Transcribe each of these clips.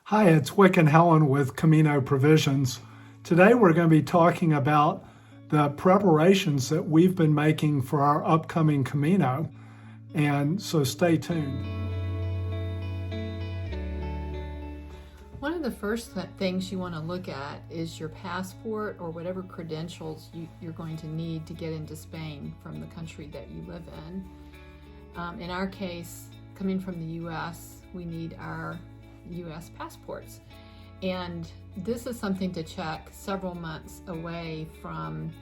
Hi, it's Wick and Helen with Camino Provisions. Today we're going to be talking about the preparations that we've been making for our upcoming Camino, and so stay tuned. One of the first things you want to look at is your passport or whatever credentials you're going to need to get into Spain from the country that you live in. In our case, coming from the U.S., we need our U.S. passports. And this is something to check several months away from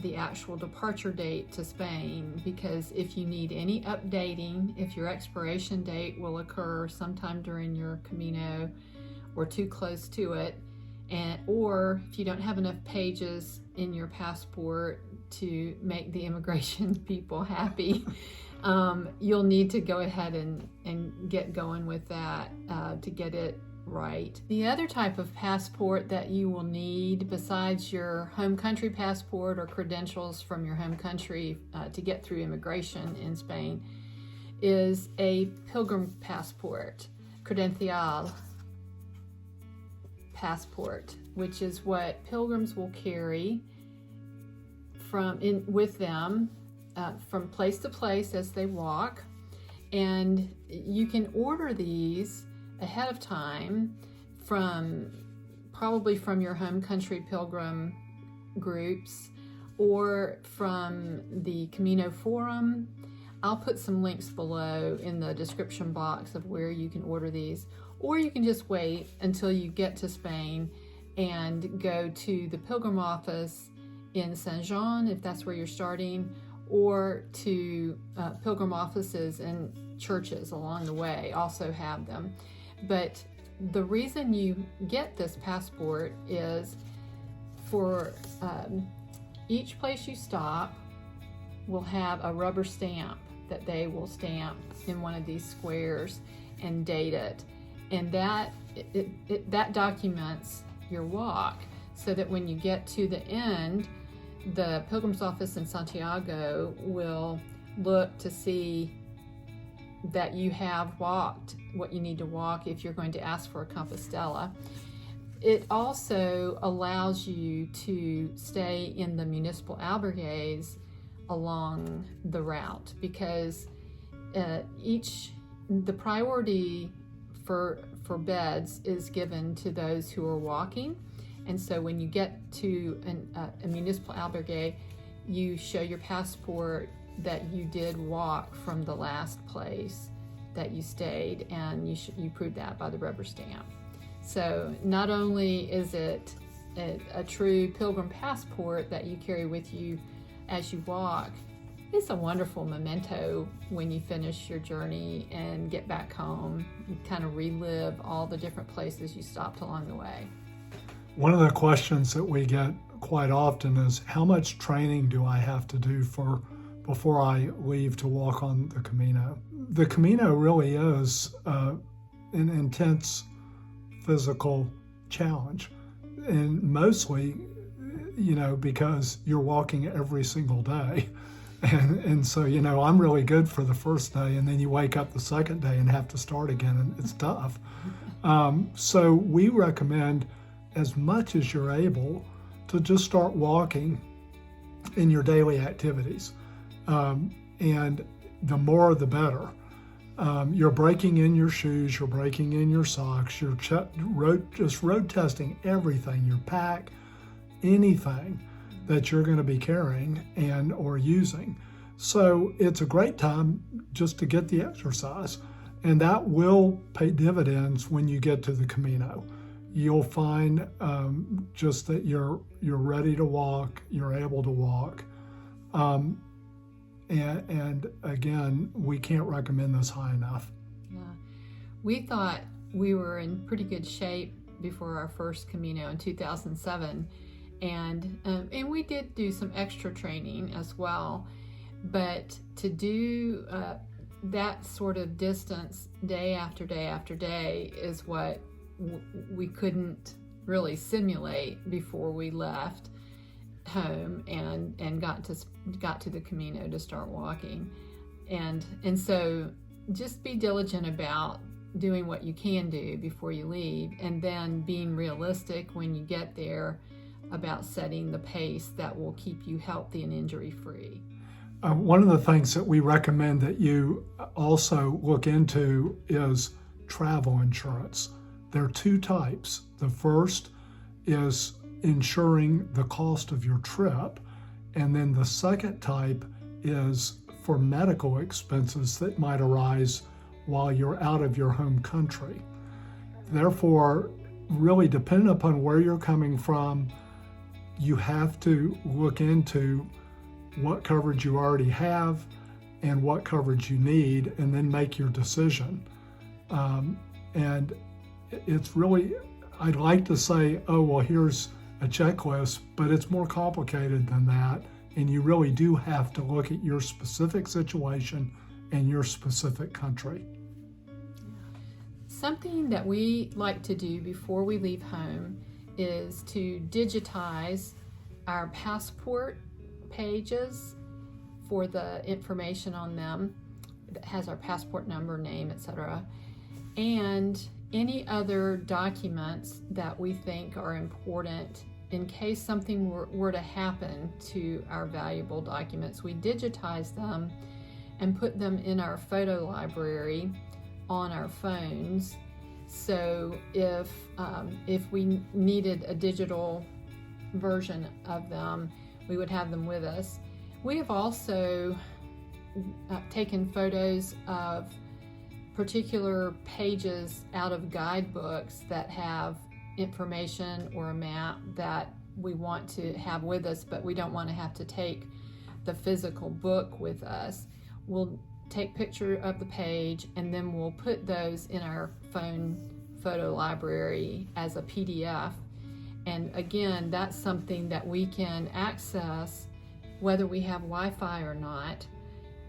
the actual departure date to Spain, because if you need any updating, if your expiration date will occur sometime during your Camino or too close to it, or if you don't have enough pages in your passport to make the immigration people happy, you'll need to go ahead and get going with that to get it right. The other type of passport that you will need, besides your home country passport or credentials from your home country to get through immigration in Spain, is a Pilgrim passport, credenciál passport, which is what pilgrims will carry with them from place to place as they walk. And you can order these ahead of time probably from your home country pilgrim groups or from the Camino Forum. I'll put some links below in the description box of where you can order these, or you can just wait until you get to Spain and go to the Pilgrim Office in Saint Jean, if that's where you're starting, or to Pilgrim Offices and churches along the way also have them. But the reason you get this passport is for each place you stop will have a rubber stamp that they will stamp in one of these squares and date it. And that documents your walk, so that when you get to the end, the Pilgrim's Office in Santiago will look to see that you have walked what you need to walk if you're going to ask for a Compostela. It also allows you to stay in the municipal albergues along the route, because the priority for beds is given to those who are walking. And so when you get to a municipal albergue, you show your passport that you did walk from the last place that you stayed, and you prove that by the rubber stamp. So not only is it a true pilgrim passport that you carry with you as you walk, it's a wonderful memento when you finish your journey and get back home. You kind of relive all the different places you stopped along the way. One of the questions that we get quite often is, how much training do I have to do before I leave to walk on the Camino? The Camino really is an intense physical challenge, and mostly, because you're walking every single day. And so, I'm really good for the first day, and then you wake up the second day and have to start again, and it's tough. So we recommend, as much as you're able, to just start walking in your daily activities. And the more, the better. You're breaking in your shoes, you're breaking in your socks, you're just road testing everything, your pack, anything that you're going to be carrying or using. So it's a great time just to get the exercise, and that will pay dividends when you get to the Camino. You'll find just that you're ready to walk, you're able to walk. And again, we can't recommend this high enough. Yeah, we thought we were in pretty good shape before our first Camino in 2007, and we did do some extra training as well. But to do that sort of distance day after day after day is what we couldn't really simulate before we left home and got to the Camino to start walking. And so just be diligent about doing what you can do before you leave, and then being realistic when you get there about setting the pace that will keep you healthy and injury-free. One of the things that we recommend that you also look into is travel insurance. There are two types. The first is insuring the cost of your trip, and then the second type is for medical expenses that might arise while you're out of your home country. Therefore, really depending upon where you're coming from, you have to look into what coverage you already have and what coverage you need, and then make your decision. And it's really, I'd like to say, oh, well, here's a checklist, but it's more complicated than that. And you really do have to look at your specific situation and your specific country. Something that we like to do before we leave home is to digitize our passport pages for the information on them that has our passport number, name, etc., and any other documents that we think are important in case something were to happen to our valuable documents. We digitize them and put them in our photo library on our phones. So if we needed a digital version of them, we would have them with us. We have also taken photos of particular pages out of guidebooks that have information or a map that we want to have with us, but we don't want to have to take the physical book with us. We'll take picture of the page, and then we'll put those in our phone photo library as a PDF. And again, that's something that we can access whether we have Wi-Fi or not,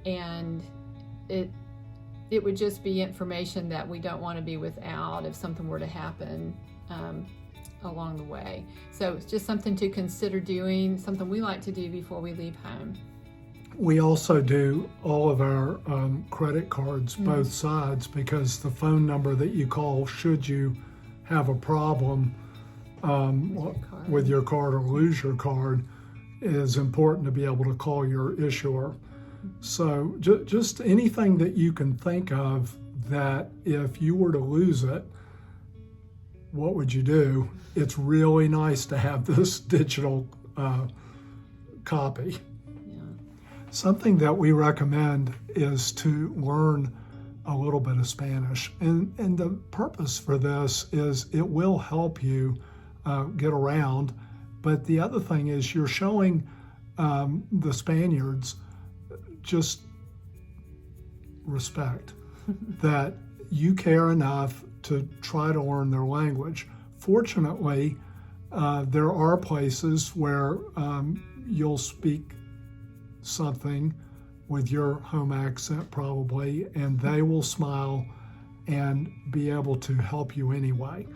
and it would just be information that we don't want to be without if something were to happen along the way. So it's just something to consider doing, something we like to do before we leave home. We also do all of our credit cards, both sides, because the phone number that you call should you have a problem with your card or lose your card is important to be able to call your issuer. So just anything that you can think of that if you were to lose it, what would you do? It's really nice to have this digital copy. Yeah. Something that we recommend is to learn a little bit of Spanish. And the purpose for this is it will help you get around. But the other thing is you're showing the Spaniards just respect, that you care enough to try to learn their language. Fortunately, there are places where you'll speak something with your home accent probably, and they will smile and be able to help you anyway.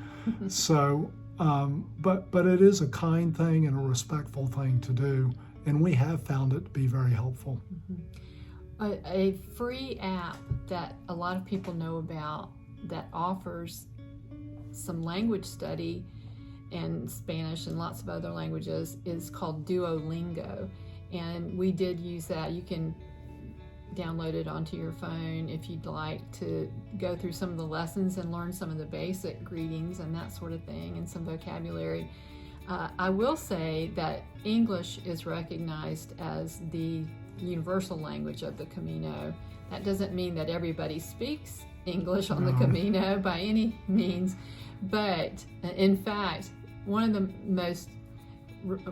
So, but it is a kind thing and a respectful thing to do, and we have found it to be very helpful. A free app that a lot of people know about that offers some language study and Spanish and lots of other languages is called Duolingo, and we did use that. You can download it onto your phone if you'd like to go through some of the lessons and learn some of the basic greetings and that sort of thing and some vocabulary. I will say that English is recognized as the universal language of the Camino. That doesn't mean that everybody speaks English on the Camino by any means, but in fact, one of the most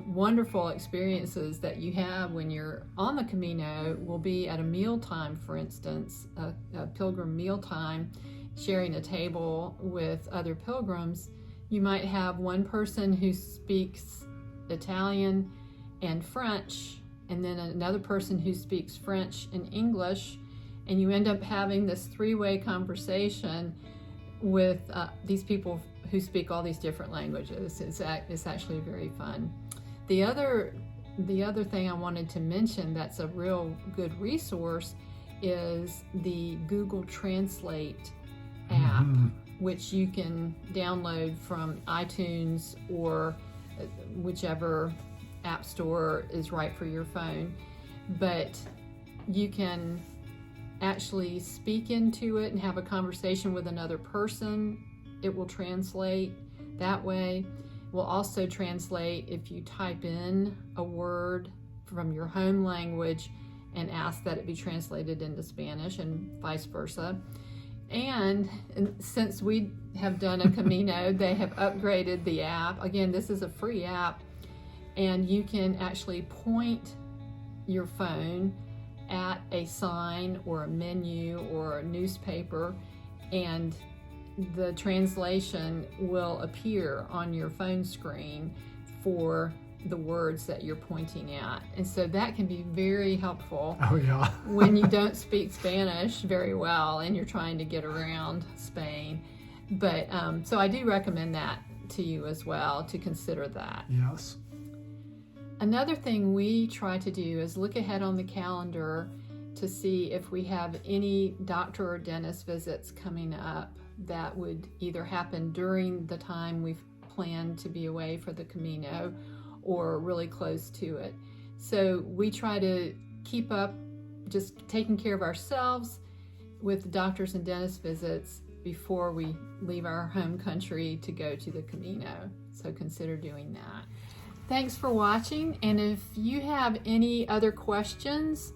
wonderful experiences that you have when you're on the Camino will be at a mealtime, for instance, a pilgrim mealtime, sharing a table with other pilgrims. You might have one person who speaks Italian and French, and then another person who speaks French and English, and you end up having this three-way conversation with these people who speak all these different languages. It's actually very fun. The other thing I wanted to mention that's a real good resource is the Google Translate app, which you can download from iTunes or whichever app store is right for your phone. But you can actually speak into it and have a conversation with another person. It will translate that way. It will also translate if you type in a word from your home language and ask that it be translated into Spanish, and vice versa. And since we have done a Camino, they have upgraded the app. Again, this is a free app, and you can actually point your phone at a sign or a menu or a newspaper, and the translation will appear on your phone screen for the words that you're pointing at. And so that can be very helpful when you don't speak Spanish very well and you're trying to get around Spain. But so I do recommend that to you as well, to consider that. Yes. Another thing we try to do is look ahead on the calendar to see if we have any doctor or dentist visits coming up that would either happen during the time we've planned to be away for the Camino or really close to it. So we try to keep up just taking care of ourselves with doctors and dentist visits before we leave our home country to go to the Camino. So consider doing that. Thanks for watching, and if you have any other questions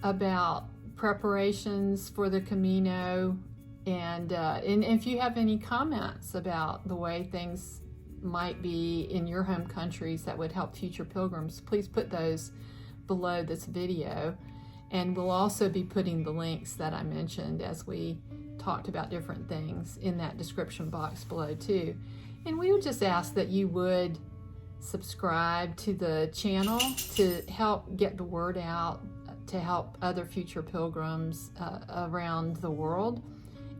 about preparations for the Camino, and if you have any comments about the way things might be in your home countries that would help future pilgrims, please put those below this video. And we'll also be putting the links that I mentioned as we talked about different things in that description box below too. And we would just ask that you would subscribe to the channel to help get the word out, to help other future pilgrims around the world.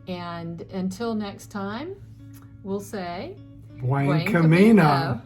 And until next time, we'll say, Buen Camino.